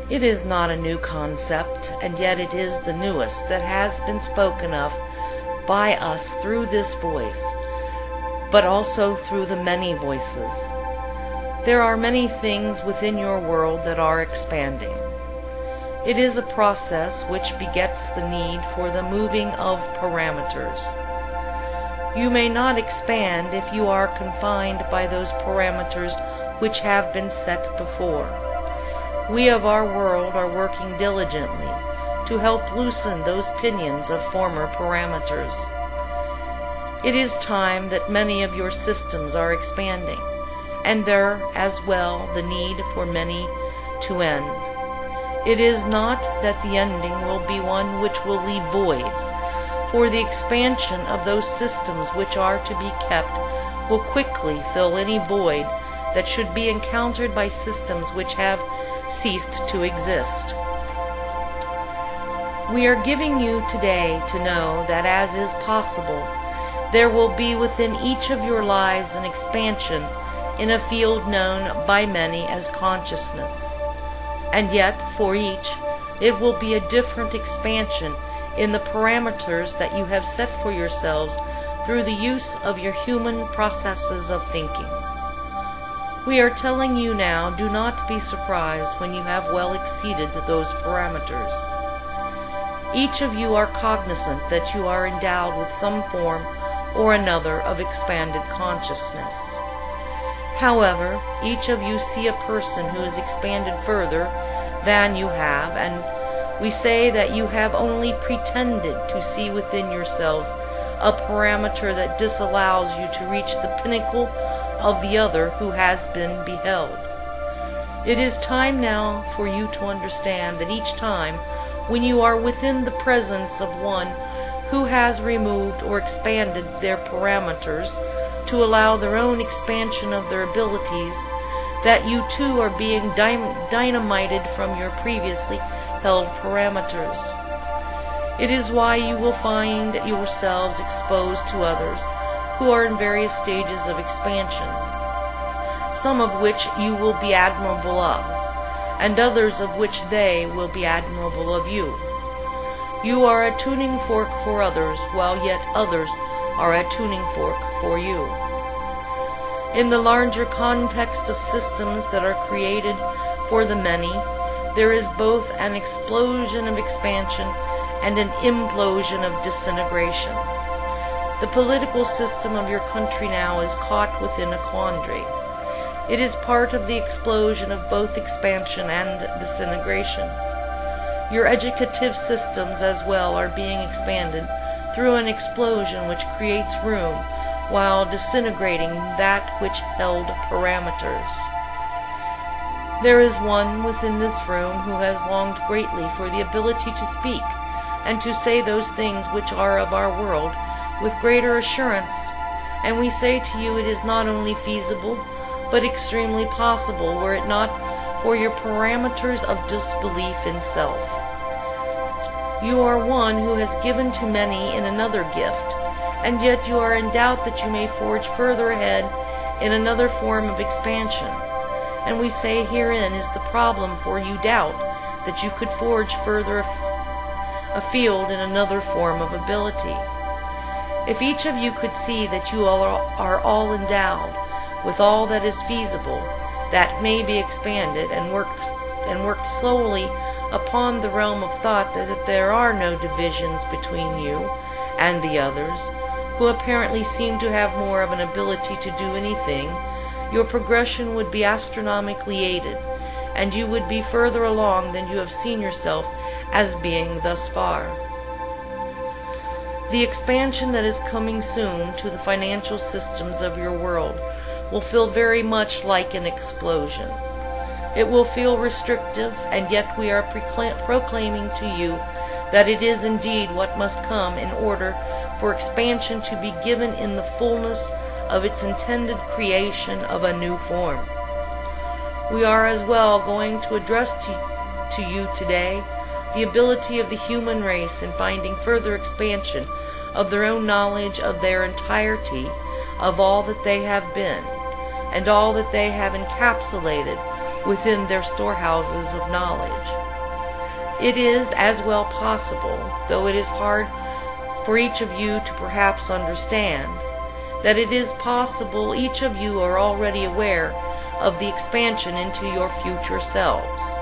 It is not a new concept, and yet it is the newest that has been spoken of by us through this voice, but also through the many voices. There are many things within your world that are expanding. It is a process which begets the need for the moving of parameters. You may not expand if you are confined by those parameters which have been set before. We of our world are working diligently to help loosen those pinions of former parameters. It is time that many of your systems are expanding, and there as well the need for many to end. It is not that the ending will be one which will leave voids, for the expansion of those systems which are to be kept will quickly fill any void that should be encountered by systems which have ceased to exist. We are giving you today to know that, as is possible, there will be within each of your lives an expansion in a field known by many as consciousness. And yet, for each, it will be a different expansion in the parameters that you have set for yourselves through the use of your human processes of thinking. We are telling you now, do not be surprised when you have well exceeded those parameters. Each of you are cognizant that you are endowed with some form or another of expanded consciousness. However, each of you see a person who is expanded further than you have, and we say that you have only pretended to see within yourselves a parameter that disallows you to reach the pinnacle of the other who has been beheld. It is time now for you to understand that each time when you are within the presence of one who has removed or expanded their parameters to allow their own expansion of their abilities, that you too are being dynamited from your previously held parameters. It is why you will find yourselves exposed to others who are in various stages of expansion, some of which you will be admirable of, and others of which they will be admirable of you. You are a tuning fork for others, while yet others are a tuning fork for you. In the larger context of systems that are created for the many, there is both an explosion of expansion and an implosion of disintegration. The political system of your country now is caught within a quandary. It is part of the explosion of both expansion and disintegration. Your educative systems as well are being expanded through an explosion which creates room while disintegrating that which held parameters. There is one within this room who has longed greatly for the ability to speak and to say those things which are of our world with greater assurance, and we say to you it is not only feasible, but extremely possible, were it not for your parameters of disbelief in self. You are one who has given to many in another gift, and yet you are in doubt that you may forge further ahead in another form of expansion. And we say herein is the problem, for you doubt that you could forge further afield in another form of ability. If each of you could see that you are all endowed with all that is feasible, that may be expanded, and worked slowly upon the realm of thought, that there are no divisions between you and the others, who apparently seem to have more of an ability to do anything, your progression would be astronomically aided, and you would be further along than you have seen yourself as being thus far. The expansion that is coming soon to the financial systems of your world will feel very much like an explosion. It will feel restrictive, and yet we are proclaiming to you that it is indeed what must come in order for expansion to be given in the fullness of its intended creation of a new form. We are as well going to address to you today the ability of the human race in finding further expansion of their own knowledge of their entirety, of all that they have been, and all that they have encapsulated within their storehouses of knowledge. It is as well possible, though it is hard for each of you to perhaps understand, that it is possible each of you are already aware of the expansion into your future selves.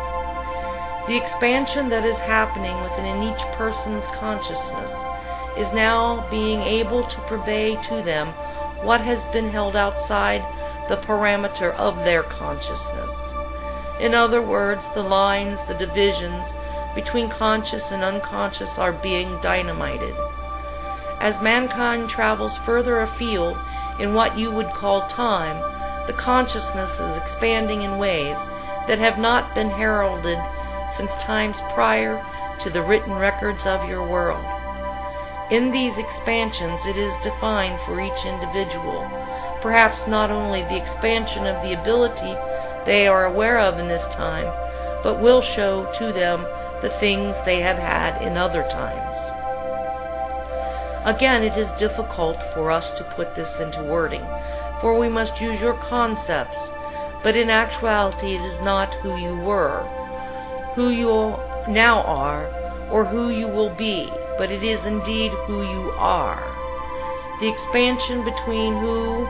The expansion that is happening within each person's consciousness is now being able to convey to them what has been held outside the parameter of their consciousness. In other words, the lines, the divisions between conscious and unconscious are being dynamited. As mankind travels further afield in what you would call time, the consciousness is expanding in ways that have not been heralded since times prior to the written records of your world. In these expansions it is defined for each individual, perhaps not only the expansion of the ability they are aware of in this time, but will show to them the things they have had in other times. Again, it is difficult for us to put this into wording, for we must use your concepts, but in actuality it is not who you were, who you now are, or who you will be, but it is indeed who you are. The expansion between who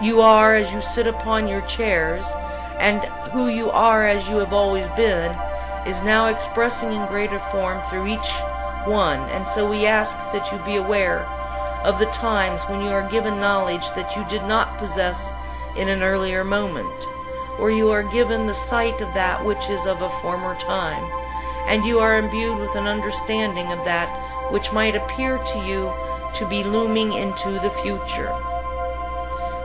you are as you sit upon your chairs and who you are as you have always been is now expressing in greater form through each one, and so we ask that you be aware of the times when you are given knowledge that you did not possess in an earlier moment, or you are given the sight of that which is of a former time, and you are imbued with an understanding of that which might appear to you to be looming into the future.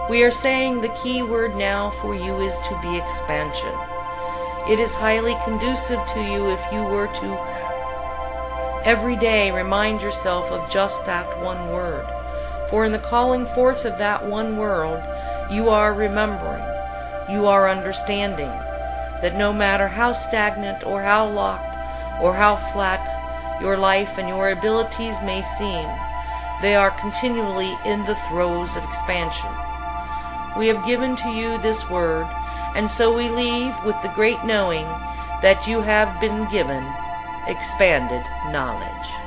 We are saying the key word now for you is to be expansion. It is highly conducive to you if you were to every day remind yourself of just that one word. For in the calling forth of that one word, you are remembering, you are understanding, that no matter how stagnant or how locked or how flat your life and your abilities may seem, they are continually in the throes of expansion. We have given to you this word, and so we leave with the great knowing that you have been given expanded knowledge.